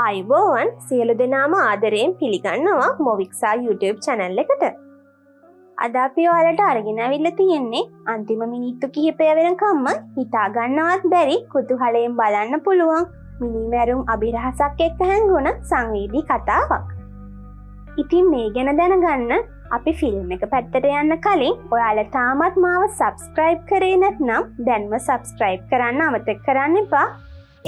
ආයුබෝවන් සියලු දෙනාම ආදරයෙන් පිළිගන්නවා මොවික්සා YouTube channel එකට. අද අපි ඔයාලට අරගෙන අවිල්ලා තියෙන්නේ අන්තිම මිනිත්තු කිහිපය වෙනකම්ම හිතා ගන්නවත් බැරි කුතුහලයෙන් බලන්න පුළුවන් මිනිමැරුම් අභිරහසක් එක්ක හැංගුණ සංවේදී කතාවක්. ඉතින් මේ ගැන දැනගන්න අපි ෆිල්ම් එක පැත්තට යන්න කලින් ඔයාලා තාමත් මාව subscribe කරේ නැත්නම් දැන්ම subscribe කරන්න අමතක කරන්න එපා.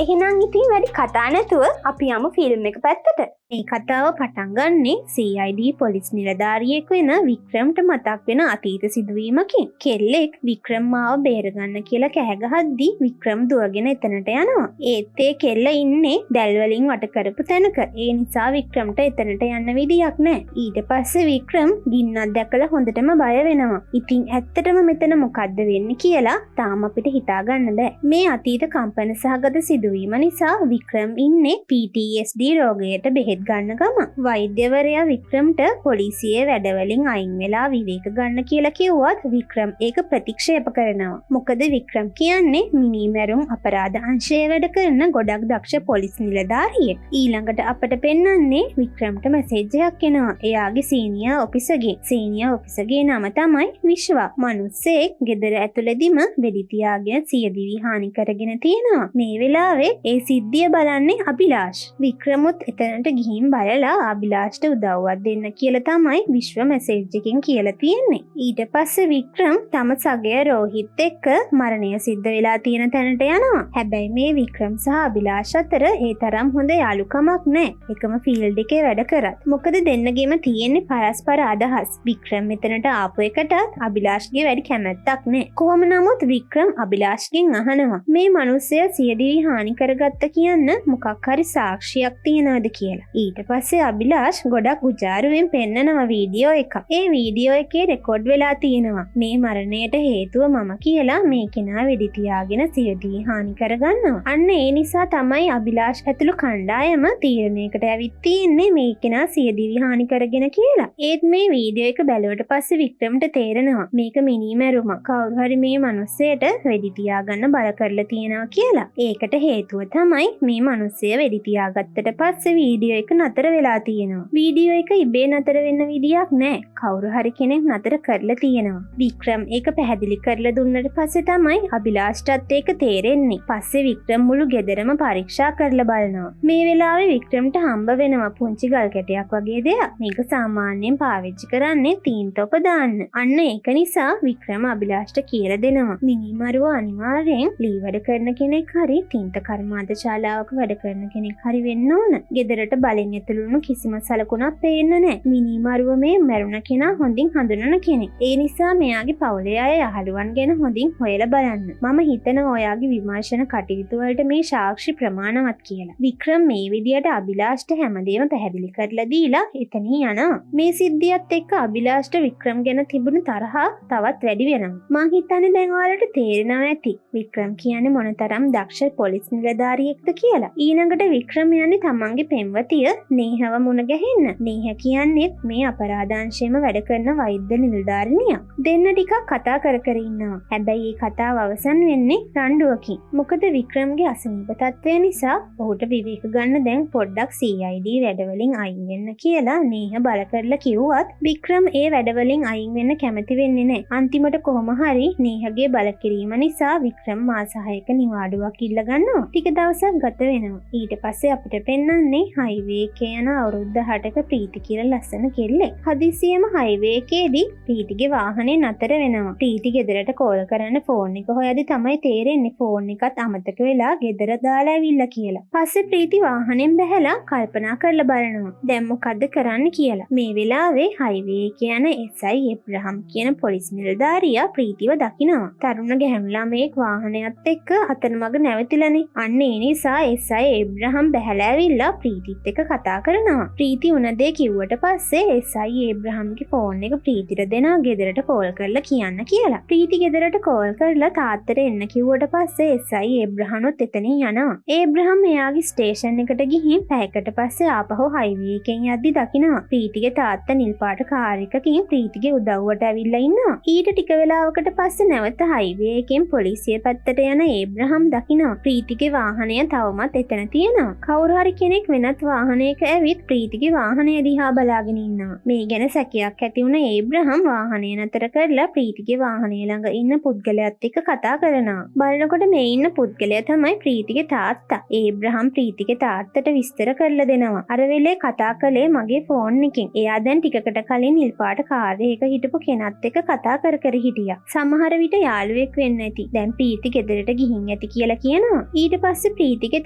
එහෙනම් ඉතින් වැඩි කතා නැතුව අපි යමු ෆිල්ම් එක පැත්තට. මේ කතාව පටන් ගන්නේ CID පොලිස් නිලධාරියෙක් වෙන වික්‍රම්ට මතක් වෙන අතීත සිදුවීමකින්. කෙල්ලෙක් වික්‍රම් මාව බේරගන්න කියලා කෑ ගහද්දී වික්‍රම් දුවගෙන එතනට යනවා. ඒත් ඒ කෙල්ල ඉන්නේ දැල් වලින් වට කරපු තැනක. ඒ නිසා වික්‍රම්ට එතනට යන්න විදියක් නැහැ. ඊට පස්සේ වික්‍රම් ගින්නක් දැකලා හොඳටම බය වෙනවා. ඉතින් ඇත්තටම මෙතන මොකද්ද වෙන්නේ කියලා තාම අපිට හිතා ගන්න බෑ. මේ අතීත කම්පන සහගත සිදුවීම නිසා වික්‍රම් ඉන්නේ PTSD රෝගයට බෙහෙත් ගන්න ගම. වෛද්‍යවරයා වික්‍රම්ට පොලිසියේ වැඩවලින් අයින් වෙලා විවේක ගන්න කියලා කිව්වත් වික්‍රම් ඒක ප්‍රතික්ෂේප කරනවා. මොකද වික්‍රම් කියන්නේ මිනිමැරුම් අපරාධ අංශයේ වැඩ කරන ගොඩක් දක්ෂ පොලිස් නිලධාරියෙක්. ඊළඟට අපට පෙන්වන්නේ වික්‍රම්ට මැසේජ් එකක් එනවා. එයාගේ සීනියර් ඔෆිසර්ගේ. සීනියර් ඔෆිසර්ගේ නම තමයි විශ්වා. මිනිස්සෙක් ගෙදර ඇතුළේදීම වෙඩි තියාගෙන සියදිවි හානි කරගෙන තියෙනවා. මේ වෙලාවේ ඒ සිද්ධිය බලන්නේ අභිලාෂ්. වික්‍රමුත් එතනට ගිහින් බලලා අභිලාෂ්ට උදව්වක් දෙන්න කියලා තමයි විශ්ව මැසේජ් එකකින් කියලා තියෙන්නේ. ඊට පස්සේ වික්‍රම් තම සගය රෝහිත් එක්ක මරණය සිද්ධ වෙලා තියෙන තැනට යනවා. හැබැයි මේ වික්‍රම් සහ අභිලාෂ් අතර ඒ තරම් හොඳ යාළුකමක් නැහැ. එකම ෆීල්ඩ් එකේ වැඩ කරත්. මොකද දෙන්නගෙම තියෙන්නේ පරස්පර අදහස්. වික්‍රම් මෙතනට ආපු එකටත් අභිලාෂ්ගේ වැඩි කැමැත්තක් නැහැ. කොහොම නමුත් වික්‍රම් අභිලාෂ්ගෙන් අහනවා මේ මිනිස්සයා සියදිවි හානි කරගත්ත කියන්න මොකක් හරි සාක්ෂියක් තියනවද කියලා. ඊට පස්සේ අභිලාෂ් ගොඩක් උජාරුවෙන් පෙන්නනවා වීඩියෝ එකක්. ඒ වීඩියෝ එකේ රෙකෝඩ් වෙලා තියෙනවා මේ මරණයට හේතුව මම කියලා මේ කෙනා වෙඩි තියාගෙන සියදිවි හානි කරගන්නවා. අන්න ඒ නිසා තමයි අභිලාෂ් ඇතුළු කණ්ඩායම තීරණයකට ඇවිත් තියෙන්නේ මේ කෙනා සියදිවි හානි කරගෙන කියලා. ඒත් මේ වීඩියෝ එක බැලුවට පස්සේ වික්‍රම්ට තේරෙනවා මේක මිනිමැරුමක්. කවුරු හරි මේ මිනිස්සයට වෙඩි තියාගන්න බල කරලා තියෙනවා කියලා. ඒකට හේතුව තමයි මේ මිනිස්සය වෙඩි තියාගත්තට පස්සේ වීඩියෝ එක නතර වෙලා තියෙනවා. වීඩියෝ එක ඉබේ නතර වෙන්න විදියක් නැහැ. කවුරු හරි කෙනෙක් නතර කරලා තියෙනවා. වික්‍රම් ඒක පැහැදිලි කරලා දුන්නට පස්සේ තමයි අභිලාෂ්ටත් ඒක තේරෙන්නේ. පස්සේ වික්‍රම් මුළු ගෙදරම පරීක්ෂා කරලා බලනවා. මේ වෙලාවේ වික්‍රම්ට හම්බ වෙනවා පුංචි ගල් කැටයක් වගේ දෙයක්. මේක සාමාන්‍යයෙන් පාවිච්චි කරන්නේ තීන්තොප දාන්න. අන්න ඒක නිසා වික්‍රම අභිලාෂ්ට කියලා දෙනවා. මිනිමරුව අනිවාර්යෙන් ලී වැඩ කරන කෙනෙක් හරි තීන්ත කර්මාන්ත ශාලාවක වැඩ කරන කෙනෙක් හරි වෙන්න ඕන. ගෙදරට බලෙන් ඇතුළුණු කිසිම සලකුණක් පේන්නේ නැහැ. මිනිමරුව මේ මැරුණ කෙනා හොඳින් හඳුනන කෙනෙක්. ඒ නිසා මෙයාගේ පවුලේ අය යහළුවන් ගැන හොඳින් හොයලා බලන්න. මම හිතනවා ඔයාගේ විමර්ශන කටයුතු වලට මේ සාක්ෂි ප්‍රමාණවත් කියලා. වික්‍රම් මේ විදියට අභිලාෂ්ට හැමදේම පැහැදිලි කරලා දීලා එතනින් යනවා. මේ සිද්ධියත් එක්ක අභිලාෂ්ට වික්‍රම් ගැන තිබුණු තරහ තවත් වැඩි වෙනවා. මං හිතන්නේ දැන් ඔයාලට තේරෙනවා ඇති වික්‍රම් කියන්නේ මොනතරම් දක්ෂ පොලිස් නිලධාරියෙක්ද කියලා. ඊළඟට වික්‍රම් යන්නේ තමන්ගේ පෙම්වතිය නේහව මුණ ගැහෙන්න. නේහ කියන්නේ මේ අපරාධාංශයේම වැඩ කරන වෛද්‍ය නිලධාරිනියක්. දෙන්න ටිකක් කතා කර කර ඉන්නවා. හැබැයි මේ කතාව අවසන් වෙන්නේ රණ්ඩුවකින්. මොකද වික්‍රම්ගේ අසනීප තත්ත්වය නිසා ඔහුට විවේක ගන්න දැන් පොඩ්ඩක් CID වැඩවලින් අයින් වෙන්න කියලා නේහ බල කරලා කිව්වත් වික්‍රම් ඒ වැඩවලින් අයින් වෙන්න කැමති වෙන්නේ නැහැ. අන්තිමට කොහොම හරි නේහගේ බල කිරීම නිසා වික්‍රම් මාස 6ක නිවාඩුවක් ඉල්ල ගන්නවා. ටික දවසක් ගත වෙනවා. ඊට පස්සේ අපිට පෙන්වන්නේ හයිවේ එකේ යන අවුරුද්ද 8ක ප්‍රීති කියලා ලස්සන කෙල්ලෙක්. හදිසියෙම හයිවේ එකේදී ප්‍රීතිගේ වාහනේ නතර වෙනවා. ප්‍රීති ගෙදරට කෝල් කරන්න ෆෝන් එක හොයද්දි තමයි තේරෙන්නේ ෆෝන් එකත් අමතක වෙලා ගෙදර දාලා ඇවිල්ලා කියලා. පස්සේ ප්‍රීති වාහනෙන් බැහැලා කල්පනා කරලා බලනවා. දැන් මොකද්ද කරන්න කියලා. මේ වෙලාවේ හයිවේ එකේ යන SI එබ්‍රහම් කියන පොලිස් නිලධාරියා ප්‍රීතිව දකිනවා. තරුණ ගැහැණු ළමයෙක් වාහනයත් එක්ක අතරමඟ නැවතිලානේ. අන්න ඒ නිසා SI එබ්‍රහම් බැහැලා ඇවිල්ලා ප්‍රීතිත් එක්ක කතා කරනවා. ප්‍රීති උන දේ කිව්වට පස්සේ SI ඒබ්‍රහම්ගේ ෆෝන් එක ප්‍රීතිට දෙනවා ගෙදරට කෝල් කරලා කියන්න කියලා. ප්‍රීති ගෙදරට කෝල් කරලා තාත්තට එන්න කිව්වට පස්සේ SI ඒබ්‍රහම්වත් එතනින් යනවා. ඒබ්‍රහම් එයාගේ ස්ටේෂන් එකට ගිහින් පැයකට පස්සේ ආපහු හයිවේ එකෙන් යද්දි දකිනවා ප්‍රීතිගේ තාත්තා නිල් පාට කාර් එකකින් ප්‍රීතිගේ උදව්වට ඇවිල්ලා ඉන්නවා. ඊට ටික වෙලාවකට පස්සේ නැවත හයිවේ එකෙන් පොලිසිය පැත්තට යන ඒබ්‍රහම් දකිනවා ප්‍රීති ප්‍රීතිගේ වාහනය තවමත් එතන තියෙනවා. කවුරු හරි කෙනෙක් වෙනත් වාහනයක ඇවිත් ප්‍රීතිගේ වාහනය දිහා බලාගෙන ඉන්නවා. මේ ගැන සැකයක් ඇති වුණ ඒබ්‍රහම් වාහනය නතර කරලා ප්‍රීතිගේ වාහනය ළඟ ඉන්න පුද්ගලයාත් එක්ක කතා කරනවා. බලනකොට මේ ඉන්න පුද්ගලයා තමයි ප්‍රීතිගේ තාත්තා. ඒබ්‍රහම් ප්‍රීතිගේ තාත්තට විස්තර කරලා දෙනවා. අර වෙලේ කතා කළේ මගේ ෆෝන් එකෙන්. එයා දැන් ටිකකට කලින් නිල් පාට කාර් එකක හිටපු කෙනත් එක්ක කතා කර කර හිටියා. සමහර විට යාළුවෙක් වෙන්න ඇති. දැන් ප්‍රීති ගෙදරට ගිහින් ඇති කියලා කියනවා. ඊට පස්සේ ප්‍රීතිගේ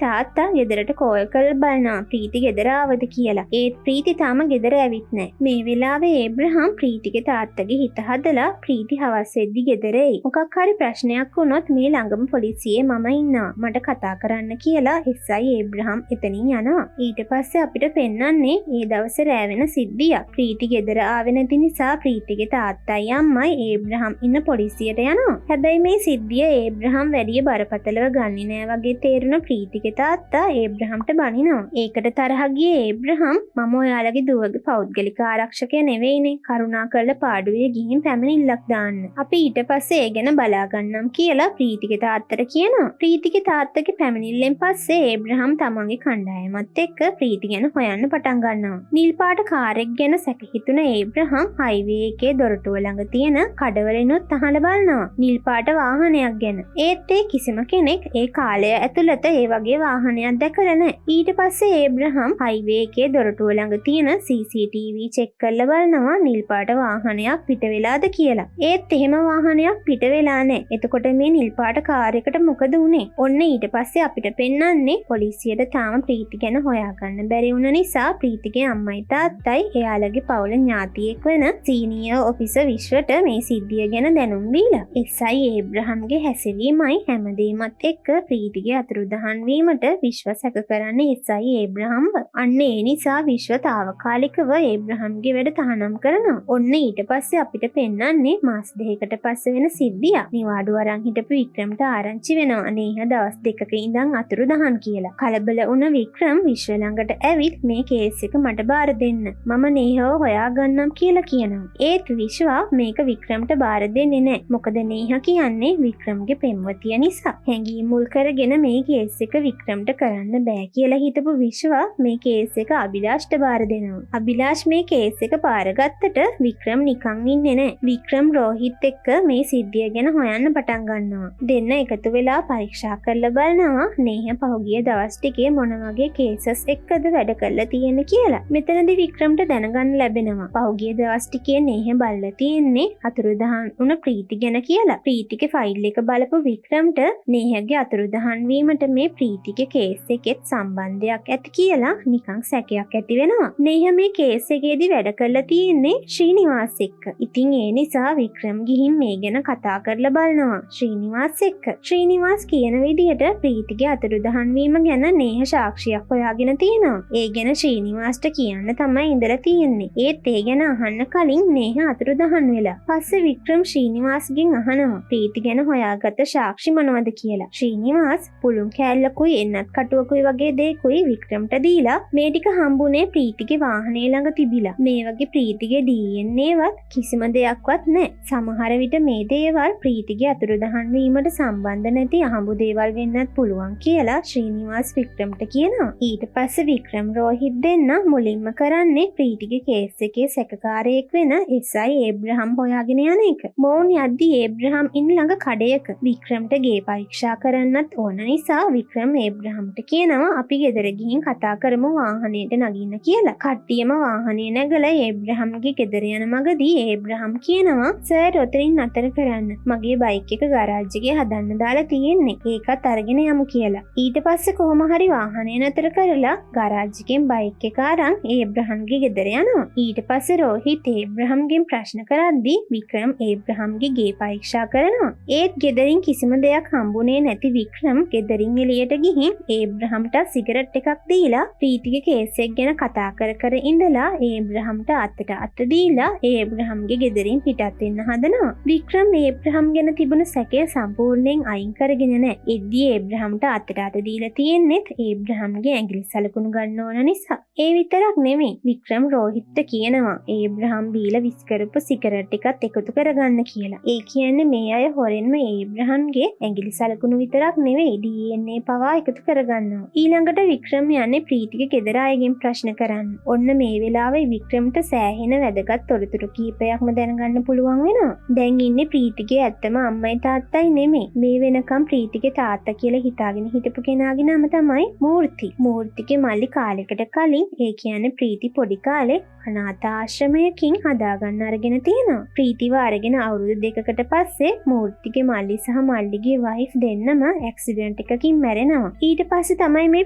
තාත්තා ගෙදරට කෝල් කරලා බලනවා ප්‍රීති ගෙදර ආවද කියලා. ඒත් ප්‍රීති තාම ගෙදර ඇවිත් නැහැ. මේ වෙලාවේ ඒබ්‍රහම් ප්‍රීතිගේ තාත්තගේ හිත හදලා ප්‍රීති හවස් වෙද්දි ගෙදර එයි. මොකක් හරි ප්‍රශ්නයක් වුණොත් මේ ළඟම පොලිසියේ මම ඉන්නවා. මට කතා කරන්න කියලා එස්.අයි. ඒබ්‍රහම් එතනින් යනවා. ඊට පස්සේ අපිට පෙන්වන්නේ ඒ දවසේ රෑ වෙන සිද්ධියක්. ප්‍රීති ගෙදර ආවෙ නැති නිසා ප්‍රීතිගේ තාත්තයි අම්මයි ඒබ්‍රහම් ඉන්න පොලිසියට යනවා. හැබැයි මේ සිද්ධිය ඒබ්‍රහම් වැඩිය බරපතලව ගන්නේ නෑ වගේ තේරුණ ප්‍රීතිගේ තාත්තා ඒබ්‍රහම්ට බනිනවා. ඒකට තරහ ගියේ ඒබ්‍රහම් මම ඔයාලගේ දුවගේ පෞද්ගලික ආරක්ෂකයා නෙවෙයිනේ. කරුණාකරලා පාඩුවේ ගිහින් පැමිණිල්ලක් දාන්න. අපි ඊට පස්සේ ඒ ගැන බලා ගන්නම් කියලා ප්‍රීතිගේ තාත්තට කියනවා. ප්‍රීතිගේ තාත්තගේ පැමිණිල්ලෙන් පස්සේ ඒබ්‍රහම් තමන්ගේ කණ්ඩායමත් එක්ක ප්‍රීති ගැන හොයන්න පටන් ගන්නවා. නිල් පාට කාර් එක ගැන සැක හිතුණ ඒබ්‍රහම් හයිවේ එකේ දොරටුව ළඟ තියෙන කඩවලිනුත් අහලා බලනවා. නිල් පාට වාහනයක් ගැන. ඒත් ඒ කිසිම කෙනෙක් ඒ කාලය ඇතුළත ඒ වගේ වාහනයක් දැකලා නැහැ. ඊට පස්සේ ඒබ්‍රහම් හයිවේ එකේ දොරටුව ළඟ තියෙන CCTV චෙක් කරලා බලනවා නිල් පාට වාහනයක් පිට වෙලාද කියලා. ඒත් එහෙම වාහනයක් පිට වෙලා නැහැ. එතකොට මේ නිල් පාට කාර් එකට මොකද වුනේ? ඔන්න ඊට පස්සේ අපිට පෙන්වන්නේ පොලිසියට තාම ප්‍රීති ගැන හොයාගන්න බැරි වුණ නිසා ප්‍රීතිගේ අම්මයි තාත්තයි එයාලගේ පවුල ඥාතියෙක් වෙන සීනියර් ඔෆිසර් විශ්වට මේ සිද්ධිය ගැන දැනුම් දීලා. එස්.අයි. ඒබ්‍රහම්ගේ හැසිරීමයි හැමදේමත් එක්ක ප්‍රීතිගේ අතුරුදහන් වීමට විශ්ව සැක කරන්නේ එස්.අයි. ඒබ්‍රහම්ව. අන්න ඒ නිසා විශ්ව තාවකාලිකව ඒබ්‍රහම්ගේ වැඩ තහනම් කරනවා. ඔන්න ඊට පස්සේ අපිට පෙන්වන්නේ මාස දෙකකට පස්සේ වෙන සිද්ධියක්. නිවාඩු අරන් හිටපු වික්‍රම්ට ආරංචි වෙනවා නේහ දවස් දෙකක ඉඳන් අතුරුදහන් කියලා. කලබල වුණ වික්‍රම් විශ්ව ළඟට ඇවිත් මේ කේස් එක මට බාර දෙන්න. මම නේහව හොයාගන්නම් කියලා කියනවා. ඒත් විශ්වා මේක වික්‍රම්ට බාර දෙන්නේ නැහැ. මොකද නේහ කියන්නේ වික්‍රම්ගේ පෙම්වතිය නිසා. හැඟීම් මුල් කරගෙන මේ කේස් එක වික්‍රම්ට කරන්න බෑ කියලා හිතපු විශ්වා මේ කේස් එක අභිලාෂ්ට බාර දෙනවා. අභිලාෂ් මේ කේස් එක බාරගත්තට වික්‍රම් නිකන් ඉන්නේ නැහැ. වික්‍රම් රෝහිත් එක්ක මේ සිද්ධිය ගැන හොයන්න පටන් ගන්නවා. දෙන්න එකතු වෙලා පරීක්ෂා කරලා බලනවා නේහ පහුගිය දවස් ටිකේ මොන වගේ කේසස් එක්කද වැඩ කරලා තියෙන්නේ කියලා. මෙතනදී වික්‍රම්ට දැනගන්න ලැබෙනවා. පහුගිය දවස් ටිකේ නේහ බලලා තියෙන්නේ අතුරුදහන් වුණ ප්‍රීති ගැන කියලා. ප්‍රීතිගේ ෆයිල් එක බලපු වික්‍රම්ට නේහගේ අතුරුදහන් වීමට මේ ප්‍රීතිගේ කේස් එකෙත් සම්බන්ධයක් ඇති කියලා නිකන් සැකයක් ඇති වෙනවා. නේහ මේ කේස් එකේදී වැඩ කරලා තියෙන්නේ ශ්‍රීනිවාස් එක්ක. ඉතින් ඒ නිසා වික්‍රම් ගිහින් මේ ගැන කතා කරලා බලනවා ශ්‍රීනිවාස් එක්ක. ශ්‍රීනිවාස් කියන විදිහට ප්‍රීතිගේ අතුරුදහන් වීම ගැන නේහ සාක්ෂියක් හොයාගෙන තියෙනවා. ඒ ගැන ශ්‍රීනිවාස්ට කියන්න තමයි ඉඳලා තියෙන්නේ. ඒත් ඒ ගැන අහන්න කලින් නේහ අතුරුදහන් වෙලා. පස්සේ වික්‍රම් ශ්‍රීනිවාස්ගෙන් අහනවා ප්‍රීති ගැන හොයාගත්ත සාක්ෂි මොනවද කියලා. ශ්‍රීනිවාස් පුළුන් කෑල්ලකුයි එන්නත් කටුවකුයි වගේ දේකුයි වික්‍රම්ට දීලා මේ ටික හම්බුනේ ප්‍රීතිගේ වාහනේ ළඟ තිබිලා. මේ වගේ ප්‍රීතිගේ DNA වත් කිසිම දෙයක්වත් නැහැ. සමහර විට මේ දේවල් ප්‍රීතිගේ අතුරුදහන් වීමට සම්බන්ධ නැති අහඹු දේවල් වෙන්නත් පුළුවන් කියලා ශ්‍රීනිවාස් වික්‍රම්ට කියනවා. ඊට පස්සේ වික්‍රම් රෝහිත් දෙන්න මුලින්ම කරන්නේ ප්‍රීතිගේ කේස් එකේ සැකකාරයෙක් වෙන එස්.අයි. ඒබ්‍රහම් හොයාගෙන යන එක. මොවුන් යද්දී ඒබ්‍රහම් ඉන්න ළඟ කඩයක වික්‍රම්ට ගේ පරීක්ෂා කරන්නත් ඕන නිසා වික්‍රම් ඒබ්‍රහම්ට කියනවා අපි ගෙදර ගිහින් කතා කරමු වාහනේට නගින්න කියලා. කට්ටියම වාහනේ නැගලා ඒබ්‍රහම්ගේ ගෙදර යන මගදී ඒබ්‍රහම් කියනවා සර් ඔතනින් නතර කරන්න. මගේ බයික් එක ගරාජ් එකේ හදන්න දාලා තියෙන්නේ. ඒකත් අරගෙන යමු කියලා. ඊට පස්සේ කොහොම හරි වාහනේ නතර කරලා ගරාජ් එකෙන් බයික් එක අරන් ඒබ්‍රහම්ගේ ගෙදර යනවා. ඊට පස්සේ රෝහිත් ඒබ්‍රහම්ගෙන් ප්‍රශ්න කරද්දී වික්‍රම් ඒබ්‍රහම්ගේ ගේ පරීක්ෂා කරනවා. ඒත් ගෙදරින් කිසිම දෙයක් හම්බුනේ නැති වික්‍රම් ගෙදරින් එළියට ගිහින් ඒබ්‍රහම්ට සිගරට් එකක් දීලා ප්‍රීති ප්‍රීතිගේ කේස් එක ගැන කතා කර කර ඉඳලා ඒබ්‍රහම්ට අතට අත දීලා ඒබ්‍රහම්ගේ ගෙදරින් පිටත් වෙන්න හදනවා. වික්‍රම් ඒබ්‍රහම් ගැන තිබුණු සැකය සම්පූර්ණයෙන් අයින් කරගෙන නැහැ. එද්දී ඒබ්‍රහම්ට අතට අත දීලා තියෙන්නේත් ඒබ්‍රහම්ගේ ඇඟිලි සලකුණු ගන්න ඕන නිසා. ඒ විතරක් නෙමෙයි. වික්‍රම් රෝහිත්ට කියනවා ඒබ්‍රහම් බීලා විස් කරපු සිගරට් එකත් එකතු කරගන්න කියලා. ඒ කියන්නේ මේ අය හොරෙන්ම ඒබ්‍රහම්ගේ ඇඟිලි සලකුණු විතරක් නෙවෙයි DNA පවා එකතු කරගන්නවා. ඊළඟට වික්‍රම් යන්නේ ප්‍රීතිගේ ගෙදර අයගෙන් ප්‍රශ්න කරන්න. ඔන්න මේ වෙලාවේ වික්‍රම්ට සෑහෙන වැදගත් තොරතුරු කීපයක්ම දැනගන්න පුළුවන් වෙනවා. දැන් ඉන්නේ ප්‍රීතිගේ ඇත්තම අම්මයි තාත්තයි නෙමෙයි. මේ වෙනකම් ප්‍රීතිගේ තාත්තා කියලා හිතාගෙන හිටපු කෙනාගේ නම තමයි මූර්ති. මූර්තිගේ මල්ලි කාලෙකට කලින් ඒ කියන්නේ ප්‍රීති පොඩි කාලේ අනාථාශ්‍රමයකින් හදාගන්න අරගෙන තියෙනවා. ප්‍රීතිව අරගෙන අවුරුදු 2කට පස්සේ මූර්තිගේ මල්ලි සහ මල්ලිගේ වයිෆ් දෙන්නම ඇක්සිඩන්ට් එකකින් මැරෙනවා. ඊට පස්සේ තමයි මේ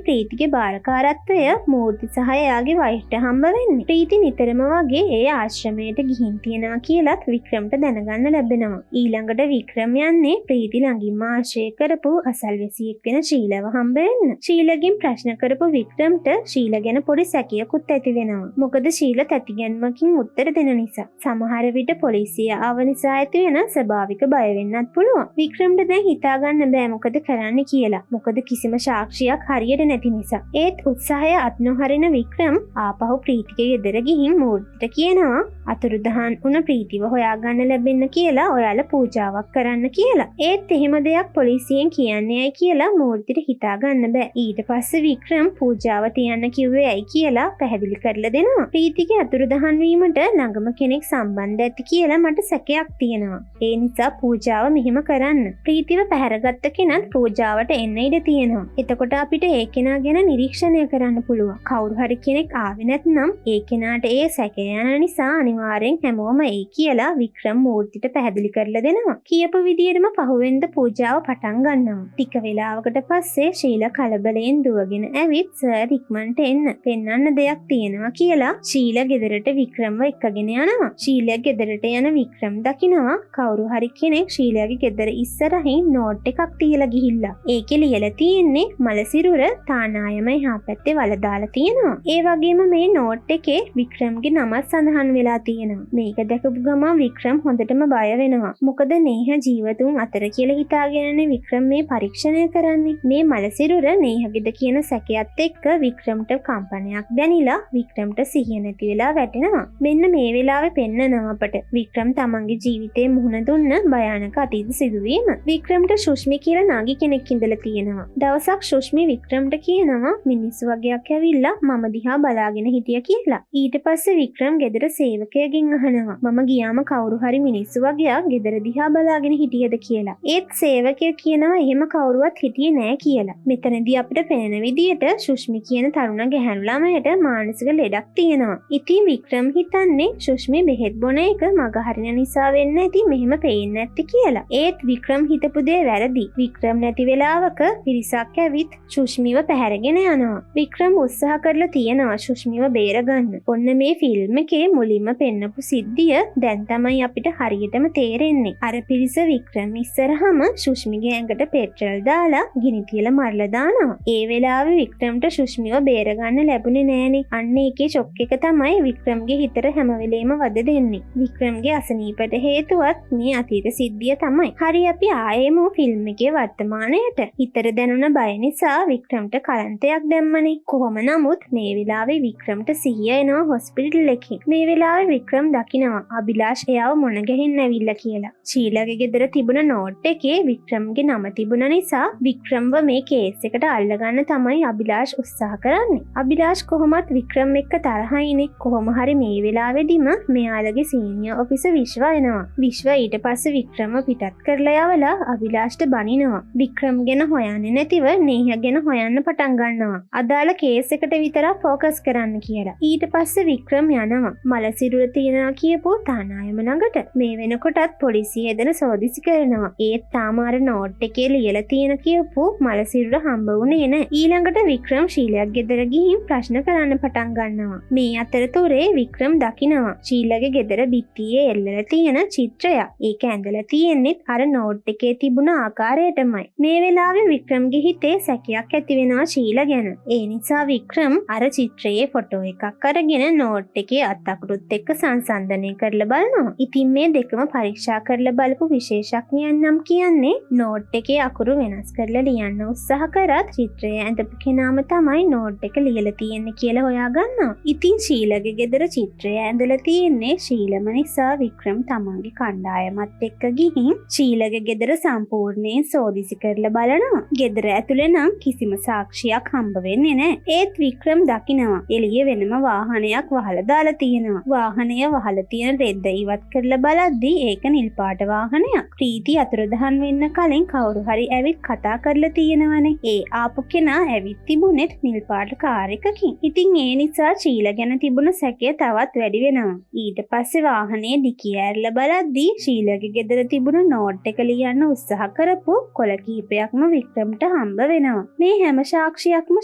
ප්‍රීතිගේ බාරකාරත්වය මූර්ති සහ එයාගේ වයිෆ්ට හම්බ වෙන්නේ. ප්‍රීති නිතරම වගේ ඒ ආශ්‍රමයට ගිහින් තියනවා කියලත් වික්‍රම්ට දැනගන්න ලැබෙනවා. ඊළඟට වික්‍රම් යන්නේ ප්‍රීති ළඟින්ම ආශ්‍රය කරපු අසල්වැසියෙක් වෙන ශීලව හම්බ වෙන්න. ශීලගෙන් ප්‍රශ්න කරපු වික්‍රම්ට ශීල ගැන පොඩි සැකයකුත් ඇති වෙනවා. මොකද ශීල තැතිගැන්මකින් උත්තර දෙන නිසා. සමහර විට පොලිසිය ආව නිසා ඇති වෙන ස්වභාවික බය වෙන්නත් පුළුවන්. වික්‍රම්ට දැන් හිතා ගන්න බෑ මොකද කරන්න කියලා. මොකද කිසිම සාක්ෂියක් හරියට නැති නිසා. ඒත් උත්සාහය අත් නොහරින වික්‍රම් ආපහු ප්‍රීතිගේ ගෙදර ගිහින් මූර්තිට කියනවා අතුරුදහන් වුණ ප්‍රීතිව හොයාගන්න ලැබෙන්න කියලා ඔයාලා පූජාවක් කරන්න කියලා. ඒත් එහෙම දෙයක් පොලිසියෙන් කියන්නේ ඇයි කියලා මූර්තිට හිතා ගන්න බෑ. ඊට පස්සේ වික්‍රම් පූජාව තියන්න කිව්වේ ඇයි කියලා පැහැදිලි කරලා දෙනවා. ප්‍රීතිගේ අතුරුදහන් වීමට ළඟම කෙනෙක් සම්බන්ධ ඇති කියලා මට සැකයක් තියෙනවා. ඒ නිසා පූජාව මෙහෙම කරන්න. ප්‍රීතිව පැහැරගත්ත කෙනත් පූජාවට එන්න ඉඩ තියෙනවා. එතකොට අපිට ඒ කෙනා ගැන නිරීක්ෂණය කරන්න පුළුවන්. කවුරු හරි කෙනෙක් ආවේ නැත්නම් ඒ කෙනාට ඒ සැකය යන නිසා අනිවාර්යෙන් හැමෝම ඒ කියලා වික්‍රම් මූර්තිට පැහැදිලි කරලා දෙනවා. කියපු විදියටම පහුවෙන්ද පූජාව පටන් ගන්නවා. ටික වෙලාවකට පස්සේ ශීල කලබලයෙන් දුවගෙන ඇවිත් සර් ඉක්මනට එන්න. පෙන්වන්න දෙයක් තියෙනවා කියලා ශීල ගෙදරට වික්‍රම්ව එක්කගෙන යනවා. ශීලගේ ගෙදරට යන වික්‍රම් දකිනවා කවුරු හරි කෙනෙක් ශීලගේ ගෙදර ඉස්සරහින් නෝට් එකක් තියලා ගිහිල්ලා. ඒකේ ලියලා තියෙන්නේ මලසිරුර තානායම එහා පැත්තේ වල දාලා තියෙනවා. ඒ වගේම මේ නෝට් එකේ වික්‍රම්ගේ නමත් සඳහන් වෙලා තියෙනවා. මේක දැකපු ගමන් වික්‍රම් හොඳටම බය වෙනවා. මොකද නේහ ජීවතුන් අතර කියලා හිතාගෙනනේ වික්‍රම් මේ පරීක්ෂණය කරන්නේ. මේ මලසිරුර නේහගෙද කියන සැකයත් එක්ක වික්‍රම්ට කම්පනයක් දැනිලා වික්‍රම්ට සිහිය නැති වෙලා වැටෙනවා. මෙන්න මේ වෙලාවේ පෙන්නනවා අපට වික්‍රම් තමන්ගේ ජීවිතේ මුහුණ දුන්න භයානක අතීත සිදුවීම. වික්‍රම්ට සුෂ්මි කියලා නාගි කෙනෙක් ඉඳලා තියෙනවා. දවසක් සුෂ්මි වික්‍රම්ට කියනවා මිනිස්සු වගේක් ඇවිල්ලා මම දිහා බලාගෙන හිටියා කියලා. ඊට පස්සේ වික්‍රම් ගෙදර සේවකයෙක්ගෙන් අහනවා මම ගියාම කවුරු හරි මිනිස්සු වගේක් ගෙදර දිහා බලාගෙන හිටියද කියලා. ඒත් සේවකයා කියනවා එහෙම කවුරුවත් හිටියේ නෑ කියලා. මෙතනදී අපිට පේන විදියට සුෂ්මි කියන තරුණ ගැහැණු ළමයට මානසික ලෙඩක් තියෙනවා. ඉතින් වික්‍රම් හිතන්නේ සුෂ්මි බෙහෙත් බොන එක මග හරින නිසා වෙන්න ඇති මෙහෙම පේන්නේ නැති කියලා. ඒත් වික්‍රම් හිතපු දේ වැරදි. වික්‍රම් නැති වෙලාවක පිරිසක් ඇවිත් සුෂ්මිව පැහැරගෙන යනවා. වික්‍රම් උත්සාහ කරලා තියෙනවා සුෂ්මිව බේරගන්න. ඔන්න මේ ෆිල්ම් එකේ මුලින්ම පෙන්නපු සිද්ධිය දැන් තමයි අපිට හරියටම තේරෙන්නේ. අර පිරිස වික්‍රම් ඉස්සරහම සුෂ්මිගේ ඇඟට පෙට්‍රල් දාලා ගිනි තියලා මරලා දානවා. ඒ වෙලාවේ වික්‍රම්ට සුෂ්මිව බේරගන්න ලැබුණේ නෑනේ. අන්න ඒකේ ෂොක් එක තමයි වික්‍රම්ගේ හිතට හැම වෙලේම වද දෙන්නේ. වික්‍රම්ගේ අසනීපට හේතුවත් මේ අතීත සිද්ධිය තමයි. හරි අපි ආයෙම ෆිල්ම් එකේ වර්තමානයට. හිතට දැනුණ බය නිසා වික්‍රම්ට කරන්තයක් දැම්මනේ. කොහොම නමුත් මේ වෙලාවේ වික්‍රම්ට සිහිය එනවා හොස්පිටල් එකේ. මේ වෙලාවේ වික්‍රම් දකිනවා අභිලාෂ් එයාව මොන ගැහින් ඇවිල්ලා කියලා. ශීලගේ ගෙදර තිබුණ නෝට් එකේ වික්‍රම්ගේ නම තිබුණ නිසා වික්‍රම්ව මේ කේස් එකට අල්ලගන්න තමයි අභිලාෂ් උත්සාහ කරන්නේ. අභිලාෂ් කොහොමත් වික්‍රම් එක්ක තරහයිනේ. කොහොම හරි මේ වෙලාවේදීම මෙයාලගේ සීනියර් ඔෆිසර් විශ්ව එනවා. විශ්ව ඊට පස්සේ වික්‍රම්ව පිටත් කරලා යවලා අභිලාෂ්ට බනිනවා. වික්‍රම් ගැන හොයන්නේ නැතිව නේහ ගැන හොයන්න පටන් ගන්නවා. අදාළ කේස් එකට විතරක් ફોකස් කරන්න කියලා. ඊට පස්සේ වික්‍රම් යනවා. මලසිරුර ඇතුළේ තියෙනවා කියපු තානායම ළඟට. මේ වෙනකොටත් පොලිසිය එදෙන සෝදිසි කරනවා. ඒත් තාම අර නෝට් එකේ ලියලා තියෙන කියපු මලසිරුර හම්බ වුණේ නැහැ. ඊළඟට වික්‍රම් ශීලයක් ගෙදර ගිහින් ප්‍රශ්න කරන්න පටන් ගන්නවා. මේ අතරතුරේ වික්‍රම් දකිනවා ශීලගේ ගෙදර බිත්තියේ එල්ලලා තියෙන චිත්‍රයක්. ඒක ඇඳලා තියෙන්නේ අර නෝට් එකේ තිබුණ ආකාරයටමයි. මේ වෙලාවේ වික්‍රම්ගේ හිතේ සැකයක් ඇති වෙනවා ශීල ගැන. ඒ නිසා වික්‍රම් අර චිත්‍රයේ ෆොටෝ එකක් අරගෙන නෝට් එකේ අත්අකුරුත් එක්ක සංසන්දනය කරලා බලනවා. ඉතින් මේ දෙකම පරීක්ෂා කරලා බලපු විශේෂඥයන් නම් කියන්නේ නෝට් එකේ අකුරු වෙනස් කරලා ලියන්න උත්සාහ කරත් චිත්‍රය ඇඳපු කෙනාම තමයි නෝට් එක ලියලා තියෙන්නේ කියලා හොයාගන්නවා. ඉතින් ශීලගේ ගෙදර චිත්‍රය ඇඳලා තියෙන්නේ ශීලම නිසා වික්‍රම් තමන්ගේ කණ්ඩායමත් එක්ක ගිහින් ශීලගේ ගෙදර සම්පූර්ණයෙන් සෝදිසි කරලා බලනවා. ගෙදර ඇතුලේ නම් කිසිම සාක්ෂියක් හම්බ වෙන්නේ නැහැ. ඒත් වික්‍රම් දකිනවා එළියේ වෙනම වාහනයක් වහලා දාලා තියෙනවා. වාහනය වහලා තියෙන රෙද්ද ඉවත් කරලා බලද්දී ඒක නිල් පාට වාහනයක්. ප්‍රීති අතුරුදහන් වෙන්න කලින් කවුරු හරි ඇවිත් කතා කරලා තියෙනවනේ. ඒ ආපු කෙනා ඇවිත් තිබුණෙත් නිල් පාට කාර් එකකින්. ඉතින් ඒ නිසා ශීල ගැන තිබුණ සැකය තවත් වැඩි වෙනවා. ඊට පස්සේ වාහනේ ඩිකිය ඇරලා බලද්දී ශීලගේ ගෙදර තිබුණ නෝට් එක ලියන්න උත්සාහ කරපු කොළ කීපයක්ම වික්‍රම්ට හම්බ වෙනවා. මේ හැම සාක්ෂියක්ම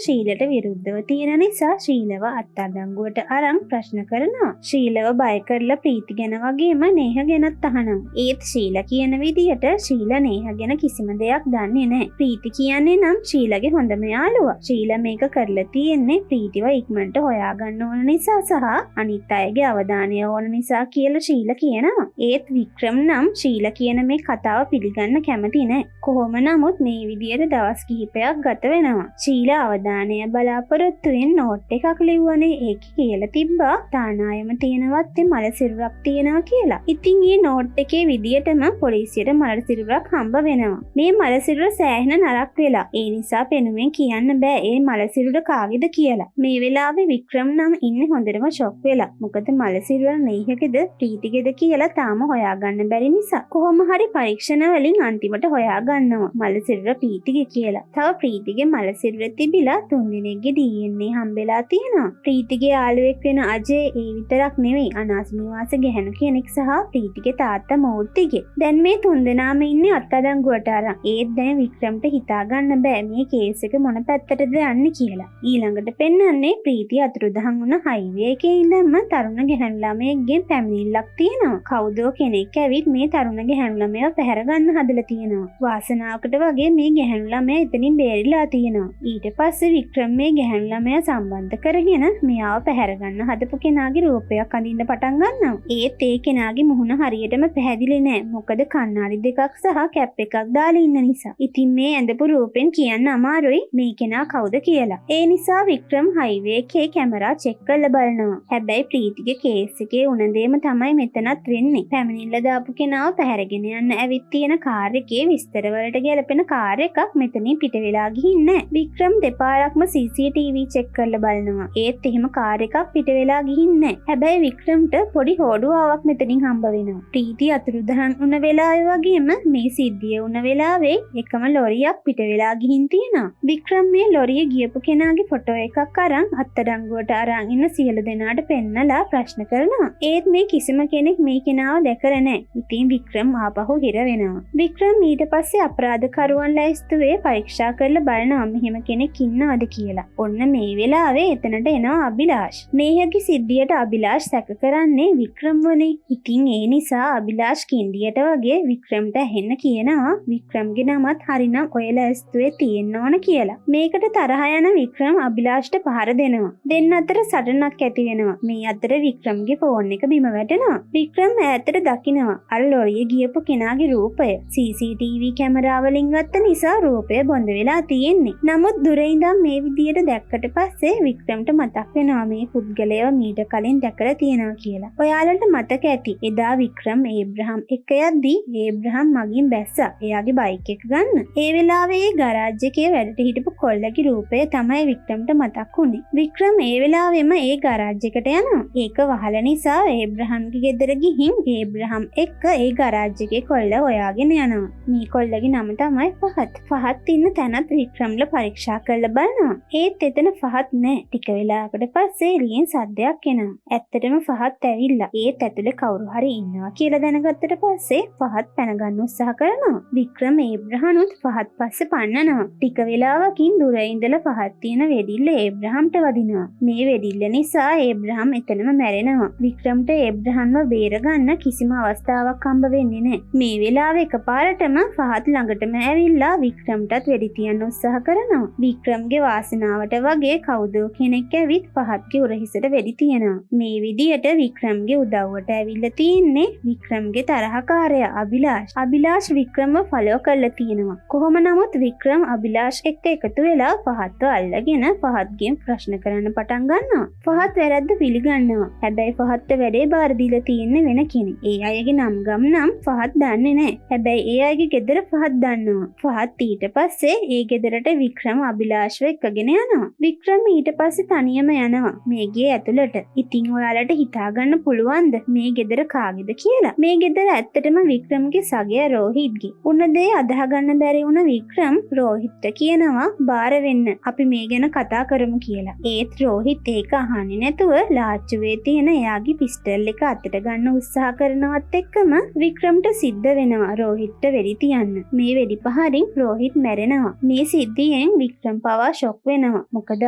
ශීලට විරුද්ධව තියෙන නිසා ශීලව අත්අඩංගුවට අරන් ප්‍රශ්න කරනවා. ශීලව බය කරලා ප්‍රීති ගැන වගේම නේහ ගැනත් අහනවා. ඒත් ශීල කියන විදියට ශීල නේහ ගැන කිසිම දෙයක් දන්නේ නැහැ. ප්‍රීති කියන්නේ නම් ශීලගේ හොඳම යාළුවා. ශීල මේක කරලා තියෙන්නේ ප්‍රීතිව ඉක්මනට හොයාගන්න ඕන නිසා සහ අනිත් අයගේ අවධානය ඕන නිසා කියලා ශීල කියනවා. ඒත් වික්‍රම් නම් ශීල කියන මේ කතාව පිළිගන්න කැමති නැහැ. කොහොම නමුත් මේ විදියට දවස් කිහිපයක් ගත වෙනවා. ශීල අවධානය බලාපොරොත්තුෙන් නෝට් එකක් ලිව්වනේ. ඒකේ කියලා තිබ්බා තානායම තියෙනවත් මල සිරුරක් තියෙනවා කියලා. ඉතින් මේ නෝට් එකේ විදියටම පොලිසියට මල සිරුරක් හම්බ වෙනවා. මේ මල සිරුර සෑහෙන නරක් වෙලා. ඒ නිසා පෙනුමෙන් කියන්න බෑ ඒ මල සිරුර කාගේද කියලා. මේ වෙලාවේ වික්‍රම් නම් ඉන්නේ හොඳටම ෂොක් වෙලා. මොකද මල සිරුර නේහකේද ප්‍රීතිගේද කියලා තාම හොයාගන්න බැරි නිසා. කොහොම හරි පරීක්ෂණ වලින් අන්තිමට හොයාගන්නවා මල සිරුර ප්‍රීතිගේ කියලා. තව ප්‍රීතිගේ මල සිරුර තිබිලා 3 දිනෙකගේ DNA හම්බෙලා තියෙනවා. ප්‍රීතිගේ යාළුවෙක් වෙන අජේ ඒ විතරක් නෙවෙයි අනාස නිවාස ගැහණු කෙනෙක් සහ ප්‍රීතිගේ තාත්තා මූර්තිගේ. දැන් මේ 3 දෙනාම ඉන්නේ අත්අඩංගුවට අරන්. ඒත් දැන් වික්‍රම්ට හිතා ගන්න බෑ මේ කේස් එක මොන පැත්තටද යන්නේ කියලා. ඊළඟට පෙන්වන්නේ ප්‍රීතිය අතුරුදහන් වුණ හයිවේ එකේ ඉඳන්ම තරුණ ගැහණු ළමයෙක්ගෙන් පැමිණිල්ලක් තියෙනවා. කවුදෝ කෙනෙක් ඇවිත් මේ තරුණ ගැහණු ළමයව පැහැර ගන්න හදලා තියෙනවා. වාසනාවකට වගේ මේ ගැහණු ළමයා එතනින් බේරිලා තියෙනවා. ඊට පස්සේ වික්‍රම් මේ ගැහණු ළමයා සම්බන්ධ කරගෙන මෙයාව පැහැර ගන්න හදපු කෙනාගේ රූපයක් අඳින්න පටන් ගන්නවා. ඒත් ඒ කෙනාගේ මුහුණ හරියටම පැහැදිලි නෑ. මොකද කණ්ණාඩි දෙකක් සහ කැප් එකක් දාලා ඉන්න නිසා. ඉතින් මේ ඇඳපු රූපෙන් කියන්න අමාරුයි මේ කෙනා කවුද කියලා. ඒ නිසා වික්‍රම් හයිවේ එකේ කැමරා චෙක් කරලා බලනවා. හැබැයි ප්‍රීතිගේ කේස් එකේ උනන්දේම තමයි මෙතනත් වෙන්නේ. පැමිණිල්ල දාපු කෙනාව පැහැරගෙන යන්න ඇවිත් තියෙන කාර් එකේ විස්තර වලට ගැලපෙන කාර් එකක් මෙතනින් පිට වෙලා ගිහින් නෑ. වික්‍රම් දෙපාරක්ම CCTV චෙක් කරලා බලනවා. ඒත් එහෙම කාර් එකක් පිට වෙලා ගිහින් නෑ. හැබැයි වික්‍රම්ට පොඩි හොඩුවාවක් මෙතනින් හම්බ වෙනවා. ප්‍රීති අතුරුදහන් වුණ වෙලාවේ වගේම මේ සිද්ධිය වුණ වෙලාවේ එකම ලොරියක් පිට වෙලා ගිහින් තියෙනවා. වික්‍රම් මේ ලොරිය ගියපු කෙනාගේ ෆොටෝ එකක් අරන් අත්අඩංගුවට අරන් ඉන්න සියලු දෙනාට පෙන්නලා ප්‍රශ්න කරනවා. ඒත් මේ කිසිම කෙනෙක් මේ කෙනාව දැකලා නැහැ. ඉතින් වික්‍රම් ආපහු හිර වෙනවා. වික්‍රම් ඊට පස්සේ අපරාධකරුවන් ලැයිස්තුවේ පරීක්ෂා කරලා බලනවා මෙහෙම කෙනෙක් ඉන්නවද කියලා. ඔන්න මේ වෙලාවේ එතනට එනවා අභිලාෂ්. නේහගේ සිද්ධියට අභිලාෂ් සැක කරන්නේ වික්‍රම් වනේ. ඉතින් ඒ නිසා අභිලාෂ් කින්ඩියට වගේ වික්‍රම්ට ඇහෙන්න කියනවා වික්‍රම්ගේ නමත් හරිනම් ඔය ලැයිස්තුවේ තියෙන්න ඕන කියලා. මේකට තරහ යන වික්‍රම් අභිලාෂ්ට පහර දෙනවා. දෙන්න අතර සටනක් ඇති වෙනවා. මේ අතර වික්‍රම්ගේ ෆෝන් එක බිම වැටෙනවා. වික්‍රම් ඈතට දකිනවා අර ලොරිය ගියපු කෙනාගේ රූපය. CCTV කැමරාවලින් ගත්ත නිසා රූපය බොඳ වෙලා තියෙන්නේ. නමුත් දුර ඉඳන් මේ විදියට දැක්කට පස්සේ වික්‍රම්ට මතක් වෙනවා මේ පුද්ගලයව මීට කලින් දැකලා තියෙනවා කියලා. ඔයාලට මතක ඇති එදා වික්‍රම් ඒබ්‍රහම් එක්ක යද්දී ඒබ්‍රහම් මගින් බැස්සා එයාගේ බයික් එක ගන්න. ඒ වෙලාවේ ගරාජ් එකේ වැඩට හිටපු කොල්ලගේ රූපය තමයි වික්‍රම්ට මතක් වුනේ. වික්‍රම් ඒ වෙලාවෙම ඒ ගරාජ් එකට යනවා. ඒක වහලා නිසා ඒබ්‍රහම්ගේ ගෙදර ගිහින් ඒබ්‍රහම් එක්ක ඒ ගරාජ් එකේ කොල්ල හොයාගෙන යනවා. මේ කොල්ලගේ නම තමයි ෆහත්. ෆහත් ඉන්න තැනත් වික්‍රම්ල පරීක්ෂා කරලා බලනවා. ඒත් එතන ෆහත් නෑ. ටික වෙලාවකට පස්සේ එළියෙන් සද්දයක් එනවා. ඇත්තටම ෆහත් ඇවිල්ලා ඒත් ඇතුලේ කවුරු හරි ඉන්නවා කියලා දැනගත්තට පස්සේ ෆහත් පැන ගන්න උත්සාහ කරනවා. වික්‍රම ඒබ්‍රහනුත් ෆහත් පස්සේ පන්නනවා. ටික වෙලාවකින් දුර ඉඳලා ෆහත් තියෙන වෙඩිල්ල ඒබ්‍රහම්ට වදිනවා. මේ වෙඩිල්ල නිසා ඒබ්‍රහම් එතනම මැරෙනවා. වික්‍රම්ට ඒබ්‍රහම්ව බේරගන්න කිසිම අවස්ථාවක් හම්බ වෙන්නේ නැහැ. මේ වෙලාවේ එකපාරටම ෆහත් ළඟටම ඇවිල්ලා වික්‍රම්ටත් වෙඩි තියන්න උත්සාහ කරනවා. වික්‍රම්ගේ වාසනාවට වගේ කවුදෝ කෙනෙක් ඇවිත් ෆහත්ගේ උරහිසට වෙඩි තියනවා. මේ විදියට වික්‍රම්ගේ උදව්වට ඇවිල්ලා තියෙන්නේ වික්‍රම්ගේ තරහකාරයා අභිලාෂ්. අභිලාෂ් වික්‍රම්ව ෆලෝ කරලා තියෙනවා. කොහොම නමුත් වික්‍රම් අභිලාෂ් එක්ක එකතු වෙලා ෆහත්ව අල්ලගෙන ෆහත්ගෙන් ප්‍රශ්න කරන්න පටන් ගන්නවා. ෆහත් වැරද්ද පිළිගන්නවා. හැබැයි ෆහත්ට වැඩේ බාර දීලා තියෙන්නේ වෙන කෙනෙක්. ඒ අයගේ නම් ගම් නම් ෆහත් දන්නේ නැහැ. හැබැයි ඒ අයගේ ගෙදර ෆහත් දන්නවා. ෆහත් ඊට පස්සේ ඒ ගෙදරට වික්‍රම අභිලාෂ්ව එක්කගෙන යනවා. වික්‍රම ඊට පස්සේ තනියම යනවා මේ ගේ ඇතුළට. ඉතින් ඔයාලට හිතාගන්න පුළුවන්ද මේ ගෙදර කාගේද කියලා? මේ ගෙදර ඇත්තටම වික්‍රම්ගේ සගයා රෝහිත්ගේ. උන දේ අදහගන්න බැරි වුණ වික්‍රම් රෝහිත්ට කියනවා බාර වෙන්න අපි මේ ගැන කතා කරමු කියලා. ඒත් රෝහිත් ඒක අහන්නේ නැතුව ලාච්චුවේ තියෙන එයාගේ පිස්ටල් එක අතට ගන්න උත්සාහ කරනවත් එක්කම වික්‍රම්ට සිද්ධ වෙනවා රෝහිත්ට වෙඩි තියන්න. මේ වෙඩි පහරින් රෝහිත් මැරෙනවා. මේ සිද්ධියෙන් වික්‍රම් පවා ෂොක් වෙනවා. මොකද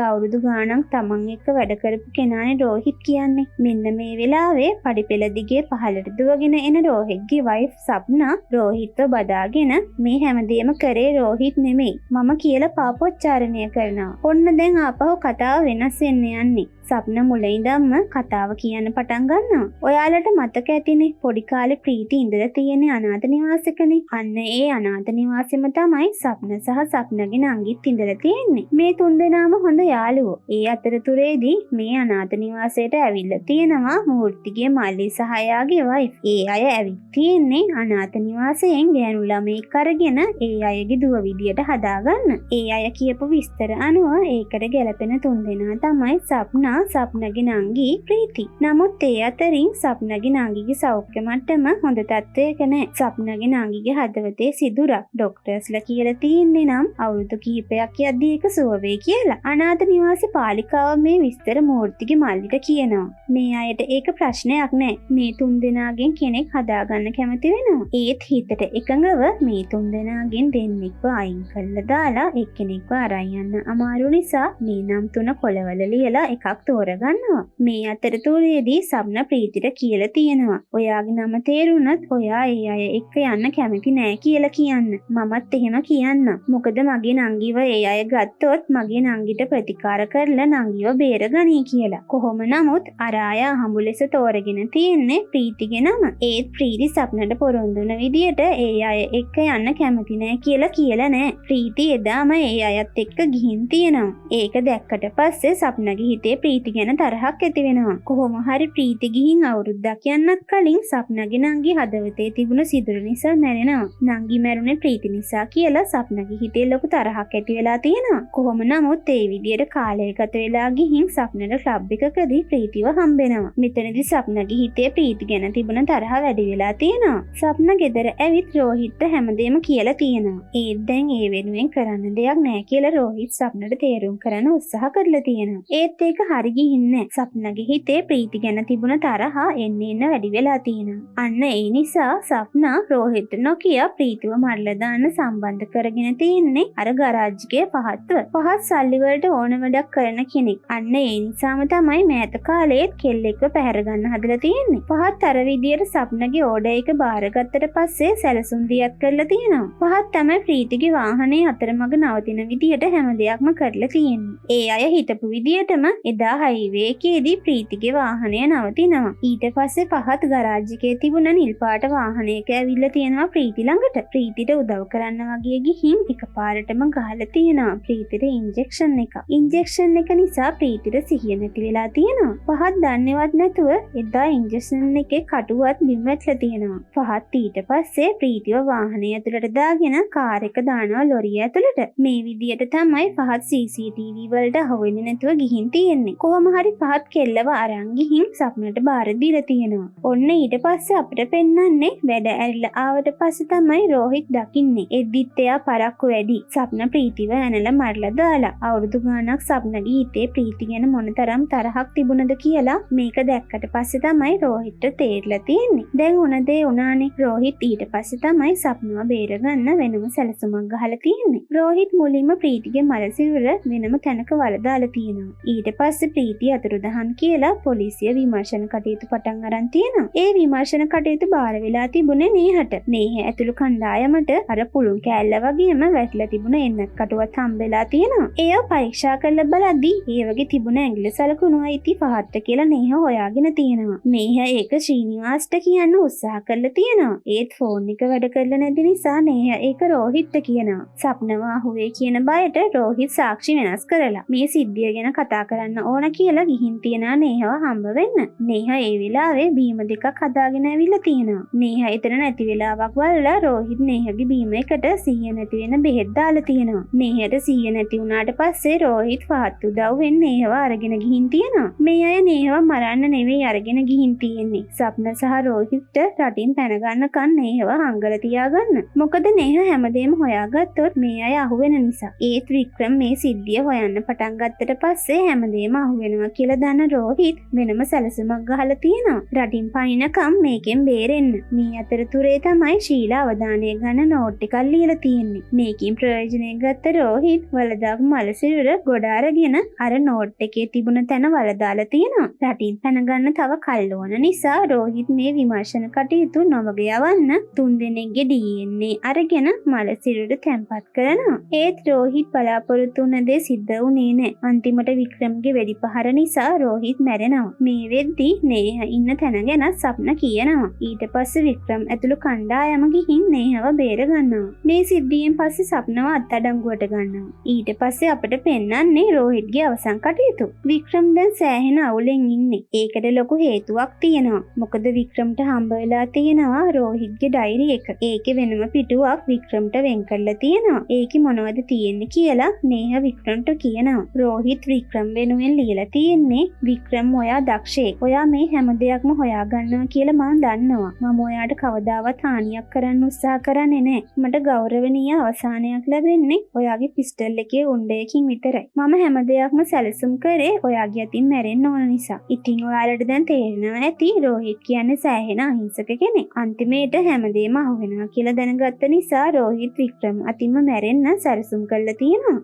අවුරුදු ගාණක් තමන් එක්ක වැඩ කරපු කෙනානේ රෝහිත් කියන්නේ. මෙන්න මේ වෙලාවේ පඩිපෙළ දිගේ පහළට දුවගෙන එන රෝහිත්ගේ වයිෆ් සප්නා රෝහිත්ව බදාගෙන මේ හැමදේම කරේ රෝහිත් නෙමෙයි මම කියලා පාපොච්චාරණය කරනවා. ඔන්න දැන් ආපහු කතාව වෙනස් වෙන්න යන්නේ. සප්න මුල ඉඳන්ම කතාව කියන්න පටන් ගන්නවා. ඔයාලට මතක ඇතිනේ පොඩි කාලේ ප්‍රීති ඉඳලා තියෙන අනාථ නිවාසෙකනේ. අන්න ඒ අනාථ නිවාසෙම තමයි සප්න සහ සප්නගේ නංගිත් ඉඳලා තියෙන්නේ. මේ තුන්දෙනාම හොඳ යාළුවෝ. ඒ අතරතුරේදී මේ අනාථ නිවාසයට ඇවිල්ලා තියෙනවා මූර්තිගේ මල්ලි සහ එයාගේ වයිෆ්. ඒ අය ඇවිත් තියෙන්නේ අනාථ නිවාසයෙන් ගෑනු ළමෙක් අරගෙන ඒ අයගේ දුව විදියට හදාගන්න. ඒ අය කියපු විස්තර අනුව ඒකට ගැලපෙන තුන්දෙනා තමයි සප්නා සප්නගේ නංගී ප්‍රීති. නමුත් ඒ අතරින් සප්නගේ නංගිගේ සෞඛ්‍ය මට්ටම හොඳ තත්ත්වයක නැහැ. සප්නගේ නංගිගේ හදවතේ සිදුරක් ડોක්ටර්ස්ලා කියලා තියන්නේ නම් අවුරුදු කිහිපයක් යද්දී ඒක සුව වෙයි කියලා. අනාථ නිවාසේ පාලිකාව මේ විස්තර මූර්තිගේ මල්ලිට කියනවා. මේ අයට ඒක ප්‍රශ්නයක් නැහැ. මේ තුන්දෙනාගෙන් කෙනෙක් හදාගන්න කැමති වෙනවා. ඒත් හිතට එකඟව මේ තුන්දෙනාගෙන් දෙන්නෙක්ව අයින් කළා දාලා එක්කෙනෙක්ව අරන් යන්න අමාරු නිසා මේ නම් තුන කොළවල ලියලා එකක් තෝරගන්නවා. මේ අතරතුරේදී සබ්න ප්‍රීතිට කියලා තියෙනවා. ඔයාගේ නම තේරුණත් ඔයා ඒ අය එක්ක යන්න කැමති නෑ කියලා කියන්න. මමත් එහෙම කියන්න. මොකද මගේ නංගිව ඒ අය ගත්තොත් මගේ නංගිට ප්‍රතිකාර කරලා නංගිව බේරගනී කියලා. කොහොම නමුත් අර අය හම්බු ලෙස තෝරගෙන තියෙන්නේ ප්‍රීතිගේ නම. ඒත් ප්‍රීති සබ්නට පොරොන්දුන විදියට ඒ අය එක්ක යන්න කැමති නෑ කියලා නෑ. ප්‍රීති එදාම ඒ අයත් එක්ක ගිහින් තියෙනවා. ඒක දැක්කට පස්සේ සබ්නගේ හිතේ ප්‍රීති ගැන තරහක් ඇති වෙනවා. කොහොම හරි ප්‍රීති ගිහින් අවුරුද්දක් යන්නත් කලින් සප්නගේ නංගි හදවතේ තිබුණ සිදුරු නිසා මැරෙනවා. නංගි මැරුණේ ප්‍රීති නිසා කියලා සප්නගේ හිතේ ලොකු තරහක් ඇති වෙලා තියෙනවා. කොහොම නමුත් ඒ විදියට කාලය ගත වෙලා ගිහින් සප්නට ක්ලබ් එකකදී ප්‍රීතිව හම්බෙනවා. මෙතනදී සප්නගේ හිතේ ප්‍රීති ගැන තිබුණ තරහ වැඩි වෙලා තියෙනවා. සප්න ගෙදර ඇවිත් රෝහිත්ට හැමදේම කියලා තියෙනවා. ඒත් දැන් ඒ වෙනුවෙන් කරන්න දෙයක් නැහැ කියලා රෝහිත් සප්නට තේරුම් කරන්න උත්සාහ කරලා තියෙනවා. ඒත් ඒක හරි ගිහින්නේ. සප්නගේ හිතේ ප්‍රීති ගැන තිබුණ තරහ එන්න වැඩි වෙලා තියෙනවා. අන්න ඒ නිසා සප්නා රෝහිත් නොකිය ප්‍රීතිව මරලා දාන්න සම්බන්ධ කරගෙන තියෙන්නේ අර ගරාජ්ගේ පහත්ව. පහත් සල්ලි වලට ඕන වැඩක් කරන කෙනෙක්. අන්න ඒ නිසාම තමයි මෑත කාලේත් කෙල්ලෙක්ව පැහැර ගන්න හදලා තියෙන්නේ. පහත් අර විදියට සප්නගේ ඕඩර් එක බාරගත්තට පස්සේ සැලසුම් දියත් කරලා තියෙනවා. පහත් තමයි ප්‍රීතිගේ වාහනේ අතරමඟ නවතින විදියට හැම දෙයක්ම කරලා තියෙන්නේ. ඒ අය හිතපු විදියටම එදා හයිවේ එකේදී ප්‍රීතිගේ වාහනය නවතිනවා. ඊට පස්සේ පහත් ගරාජ් එකේ තිබුණ නිල් පාට වාහනයක ඇවිල්ලා තියෙනවා ප්‍රීති ළඟට. ප්‍රීතිට උදව් කරන්න වගේ ගිහින් එකපාරටම ගහලා තියෙනවා ප්‍රීතිට ඉන්ජෙක්ෂන් එක. ඉන්ජෙක්ෂන් එක නිසා ප්‍රීතිට සිහිය නැති වෙලා තියෙනවා. පහත් දන්නේවත් නැතුව එදා ඉන්ජෙක්ෂන් එකේ කටුවත් බිම් වැටලා තියෙනවා. පහත් ඊට පස්සේ ප්‍රීතිව වාහනය ඇතුළට දාගෙන කාර් එක දානවා ලොරිය ඇතුළට. මේ විදියට තමයි පහත් CCTV වලට අහුවෙන්නේ නැතුව ගිහින් තියෙන්නේ. කොහොම හරි පහත් කෙල්ලව අරන් ගිහින් සප්නට බාර දීලා තියෙනවා. ඔන්න ඊට පස්සේ අපිට පෙන්වන්නේ වැඩ ඇරිලා ආවට පස්සේ තමයි රෝහිත් දකින්නේ. එද්දිත් එයා පරක්කු වැඩි. සප්න ප්‍රීතිව ඇනලා මරලා දාලා. අවුරුදු ගාණක් සප්නගේ හිතේ ප්‍රීති ගැන මොනතරම් තරහක් තිබුණද කියලා මේක දැක්කට පස්සේ තමයි රෝහිත්ට තේරිලා තියෙන්නේ. දැන් උන දේ උනානේ. රෝහිත් ඊට පස්සේ තමයි සප්නව බේරගන්න වෙනම සැලසුමක් ගහලා තියෙන්නේ. රෝහිත් මුලින්ම ප්‍රීතිගේ මල සිරුර වෙනම තැනක වලදාලා තියෙනවා. ඊට පස්සේ ප්‍රීතිය අතුරුදහන් කියලා පොලිසිය විමර්ශන කටයුතු පටන් අරන් තියෙනවා. ඒ විමර්ශන කටයුතු බාර වෙලා තිබුණේ නේහට. නේහ ඇතුළු කණ්ඩායමට අර පුළුන් කෑල්ල වගේම වැටලා තිබුණ එන්නත් කටුවත් හම්බෙලා තියෙනවා. ඒව පරීක්ෂා කරලා බලද්දී ඒ වගේ තිබුණ ඇඟිලි සලකුණු අයිති පහත්ත කියලා නේහ හොයාගෙන තියෙනවා. නේහ ඒක ශ්‍රීනිවාස්ට කියන්න උත්සාහ කරලා තියෙනවා. ඒත් ෆෝන් එක වැඩ කරලා නැති නිසා නේහ ඒක රෝහිත්ට කියනවා. සප්නව අහුවේ කියන බයට රෝහිත් සාක්ෂි වෙනස් කරලා මේ සිද්ධිය ගැන කතා කරන්න ඕන කියලා ගිහින් තියනා නේහව හම්බ වෙන්න. නේහ ඒ වෙලාවේ බීම දෙකක් හදාගෙන ඇවිල්ලා තියෙනවා. නේහ එතන නැති වෙලාවක් වල්ලා රෝහිත් නේහගේ බීම එකට සිහිය නැති වෙන බෙහෙත් දාලා තියෙනවා. නේහට සිහිය නැති වුණාට පස්සේ රෝහිත් පහත් උදව්වෙන් නේහව අරගෙන ගිහින් තියෙනවා. මේ අය නේහව මරන්න නෙවෙයි අරගෙන ගිහින් තියෙන්නේ. සප්න සහ රෝහිත්ට රටින් පැන ගන්නකන් නේහව හංගල තියාගන්න. මොකද නේහ හැමදේම හොයාගත්තොත් මේ අය අහුවෙන නිසා. ඒත් වික්‍රම් මේ සිද්ධිය හොයන්න පටන් ගත්තට පස්සේ හැමදේම අහුවෙනවා කියලා දන්න රෝහිත් වෙනම සැලසුමක් ගහලා තියෙනවා. රටින් පනිනකම් මේකෙන් බේරෙන්න. මේ අතරතුරේ තමයි ශීලා අවධානය ගන්න නෝට් එකක් ලියලා තියෙන්නේ. මේකෙන් ප්‍රයෝජනය ගත්ත රෝහිත් වලදාපු මල සිරුර ගොඩ අරගෙන අර නෝට් එකේ තිබුණ තැන වලදාලා තියෙනවා. රටින් පැන ගන්න තව කල් ඕන නිසා රෝහිත් මේ විමර්ශන කටයුතු නොවග යවන්න 3 දෙනෙක්ගේ DNA අරගෙන මල සිරුර තැම්පත් කරනවා. ඒත් රෝහිත් බලාපොරොත්තු වුණ දේ සිද්ධ වුණේ නැහැ. අන්තිමට වික්‍රම්ගේ වෙඩි පහර නිසා රෝහිත් මැරෙනවා. මේ වෙද්දී නේහ ඉන්න තැන ගැන සප්න කියනවා. ඊට පස්සේ වික්‍රම් ඇතුළු කණ්ඩායම ගිහින් නේහව බේර ගන්නවා. මේ සිද්ධියෙන් පස්සේ සප්නව අත්අඩංගුවට ගන්නවා. ඊට පස්සේ අපිට පෙන්වන්නේ රෝහිත්ගේ අවසන් කටයුතු. වික්‍රම් දැන් සෑහෙන අවුලෙන් ඉන්නේ. ඒකට ලොකු හේතුවක් තියෙනවා. මොකද වික්‍රම්ට හම්බ වෙලා තියෙනවා රෝහිත්ගේ ඩයරි එක. ඒකේ වෙනම පිටුවක් වික්‍රම්ට වෙන් කරලා තියෙනවා. ඒකේ මොනවද තියෙන්නේ කියලා නේහ වික්‍රම්ට කියනවා. රෝහිත් වික්‍රම් වෙනුවෙන් ලියලා තියෙන්නේ වික්‍රම් ඔයා දක්ෂයෙක්. ඔයා මේ හැම දෙයක්ම හොයා ගන්නවා කියලා මම දන්නවා. මම ඔයාට කවදාවත් හානියක් කරන්න උත්සාහ කරන්නේ නැහැ. මට ගෞරවනීය අවසානයක් ලැබෙන්නේ ඔයාගේ පිස්ටල් එකේ උණ්ඩයකින් විතරයි. මම හැම දෙයක්ම සැලසුම් කරේ ඔයාගේ අතින් මැරෙන්න ඕන නිසා. ඉතින් ඔයාලට දැන් තේරෙනවා ඇති රෝහිත් කියන්නේ සෑහෙන අහිංසක කෙනෙක්. අන්තිමේට හැමදේම අහුවෙනවා කියලා දැනගත්ත නිසා රෝහිත් වික්‍රම් අතින්ම මැරෙන්න සැලසුම් කරලා තියෙනවා.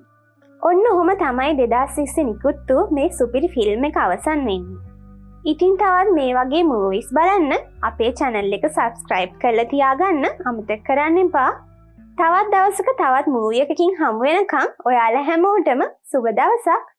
ඔන්න ඔහොම තමයි 2020 නිකුත් වූ මේ සුපිරි ෆිල්ම් එක අවසන් වෙන්නේ. ඉතින් තවත් මේ වගේ මූවිස් බලන්න අපේ channel එක subscribe කරලා තියාගන්න අමතක කරන්න එපා. තවත් දවසක තවත් මූවි එකකින් හමු වෙනකම් ඔයාලා හැමෝටම සුබ දවසක්.